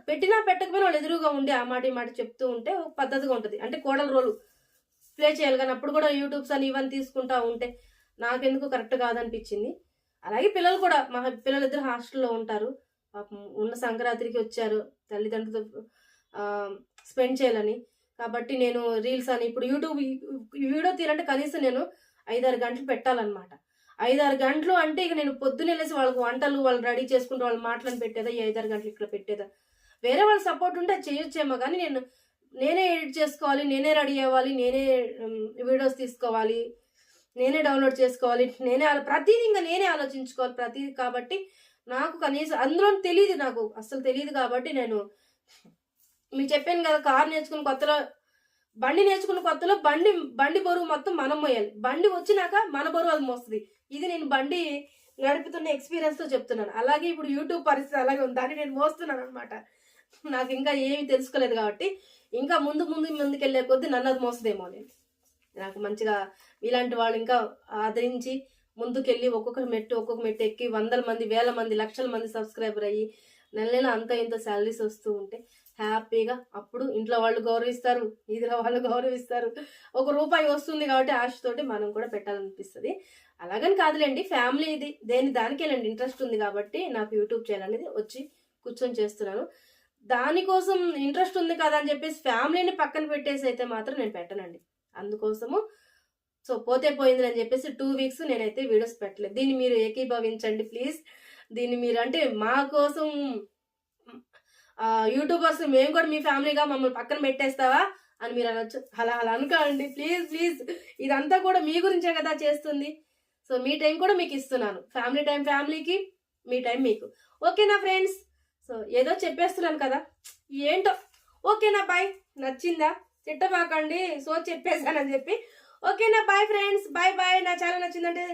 పెట్టినా పెట్టకపోయినా వాళ్ళు ఎదురుగా ఉండి ఆ మాట ఈ మాట చెప్తూ ఉంటే ఒక పద్ధతిగా ఉంటుంది. అంటే కోడల రోలు ప్లే చేయాలి. కానీ అప్పుడు కూడా యూట్యూబ్స్ అని ఇవన్నీ తీసుకుంటా ఉంటే నాకెందుకు కరెక్ట్ కాదనిపించింది. అలాగే పిల్లలు కూడా, మా పిల్లలిద్దరు హాస్టల్లో ఉంటారు. పాపం ఉన్న సంక్రాంతికి వచ్చారు తల్లిదండ్రులతో స్పెండ్ చేయాలని. కాబట్టి నేను రీల్స్ అని ఇప్పుడు యూట్యూబ్ వీడియో తీయాలంటే కనీసం నేను 5-6 గంటలు పెట్టాలన్నమాట. 5-6 గంటలు అంటే ఇక నేను పొద్దున్న వెళ్ళేసి వాళ్ళకి వంటలు వాళ్ళు రెడీ చేసుకుంటూ వాళ్ళ మాటలను పెట్టేదా, ఈ 5-6 గంటలు ఇక్కడ పెట్టేదా. వేరే వాళ్ళ సపోర్ట్ ఉంటే చేయొచ్చేమో, కానీ నేనే ఎడిట్ చేసుకోవాలి, నేనే రెడీ అవ్వాలి, నేనే వీడియోస్ తీసుకోవాలి, నేనే డౌన్లోడ్ చేసుకోవాలి, ప్రతిదీ ఇంకా నేనే ఆలోచించుకోవాలి ప్రతిదీ. కాబట్టి నాకు కనీసం అందులో తెలియదు, నాకు అస్సలు తెలియదు. కాబట్టి నేను మీకు చెప్పాను కదా, కారు నేర్చుకున్న కొత్తలో, బండి నేర్చుకున్న కొత్తలో బండి బరువు మొత్తం మనం మోయాలి. బండి వచ్చినాక మన బరువు అది మోస్తుంది. ఇది నేను బండి నడుపుతున్న ఎక్స్పీరియన్స్ తో చెప్తున్నాను. అలాగే ఇప్పుడు యూట్యూబ్ పరిస్థితి అలాగే ఉంది, దాన్ని నేను మోస్తున్నాను అనమాట. నాకు ఇంకా ఏమి తెలుసుకోలేదు కాబట్టి ఇంకా ముందుకెళ్లే కొద్దీ నన్ను అది మోస్తుందేమో. నాకు మంచిగా ఇలాంటి వాళ్ళు ఇంకా ఆదరించి ముందుకెళ్ళి ఒక్కొక్క మెట్టు ఎక్కి 100 మంది 1000 మంది 1,00,000 మంది సబ్స్క్రైబర్ అయ్యి నెల అంత ఇంత శాలరీస్ వస్తూ ఉంటే హ్యాపీగా అప్పుడు ఇంట్లో వాళ్ళు గౌరవిస్తారు, వీధిలో వాళ్ళు గౌరవిస్తారు. ₹1 వస్తుంది కాబట్టి ఆశతోటి మనం కూడా పెట్టాలనిపిస్తుంది. అలాగని కాదులేండి, ఫ్యామిలీ ఇది దానికేనండి ఇంట్రెస్ట్ ఉంది కాబట్టి నాకు యూట్యూబ్ చేయాలనేది వచ్చి కూర్చొని చేస్తున్నాను. దానికోసం ఇంట్రెస్ట్ ఉంది కదా అని చెప్పేసి ఫ్యామిలీని పక్కన పెట్టేసి అయితే మాత్రం నేను పెట్టనండి. అందుకోసము సో పోతే పోయింది అని చెప్పేసి 2 వీక్స్ నేనైతే వీడియోస్ పెట్టలేదు. దీన్ని మీరు ఏకీభవించండి ప్లీజ్. దీన్ని మీరు అంటే మా కోసం యూట్యూబర్స్ మేము కూడా మీ ఫ్యామిలీగా మమ్మల్ని పక్కన పెట్టేస్తావా అని మీరు అనొచ్చు. అలా అనుకోండి ప్లీజ్. ఇదంతా కూడా మీ గురించే కదా చేస్తుంది. సో మీ టైం కూడా మీకు ఇస్తున్నాను. ఫ్యామిలీ టైం ఫ్యామిలీకి, మీ టైం మీకు. ఓకేనా ఫ్రెండ్స్? సో ఏదో చెప్పేస్తున్నాను కదా, ఏంటో. ఓకేనా, బాయ్. నచ్చిందా? తిట్టబాకండి సో చెప్పేశానని చెప్పి. ఓకేనా, బాయ్ ఫ్రెండ్స్, బాయ్. నా ఛానల్ నచ్చిందంటే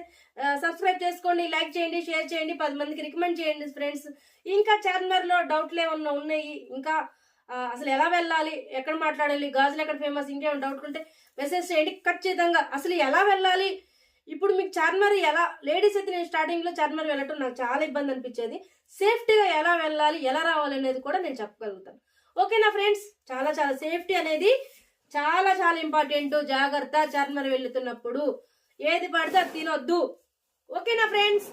సబ్స్క్రైబ్ చేసుకోండి, లైక్ చేయండి, షేర్ చేయండి, 10 మందికి రికమెండ్ చేయండి ఫ్రెండ్స్. ఇంకా చార్మినార్లో డౌట్లు ఏమన్నా ఉన్నాయి, ఇంకా అసలు ఎలా వెళ్ళాలి, ఎక్కడ మాట్లాడాలి, గాజులు ఎక్కడ ఫేమస్, ఇంకేమైనా డౌట్ ఉంటే మెసేజ్ చేయండి ఖచ్చితంగా. అసలు ఎలా వెళ్ళాలి, ఇప్పుడు మీకు చార్మినార్ ఎలా, లేడీస్ అయితే నేను స్టార్టింగ్లో చార్మినార్ వెళ్ళటం నాకు చాలా ఇబ్బంది అనిపించేది. సేఫ్టీగా ఎలా వెళ్ళాలి, ఎలా రావాలి అనేది కూడా నేను చెప్పగలుగుతాను. ఓకేనా ఫ్రెండ్స్? చాలా సేఫ్టీ అనేది చాలా ఇంపార్టెంట్. జాగ్రత్త చార్మినార్ వెళ్తున్నప్పుడు. ఏది పడితే అది తినొద్దు. ఓకేనా ఫ్రెండ్స్?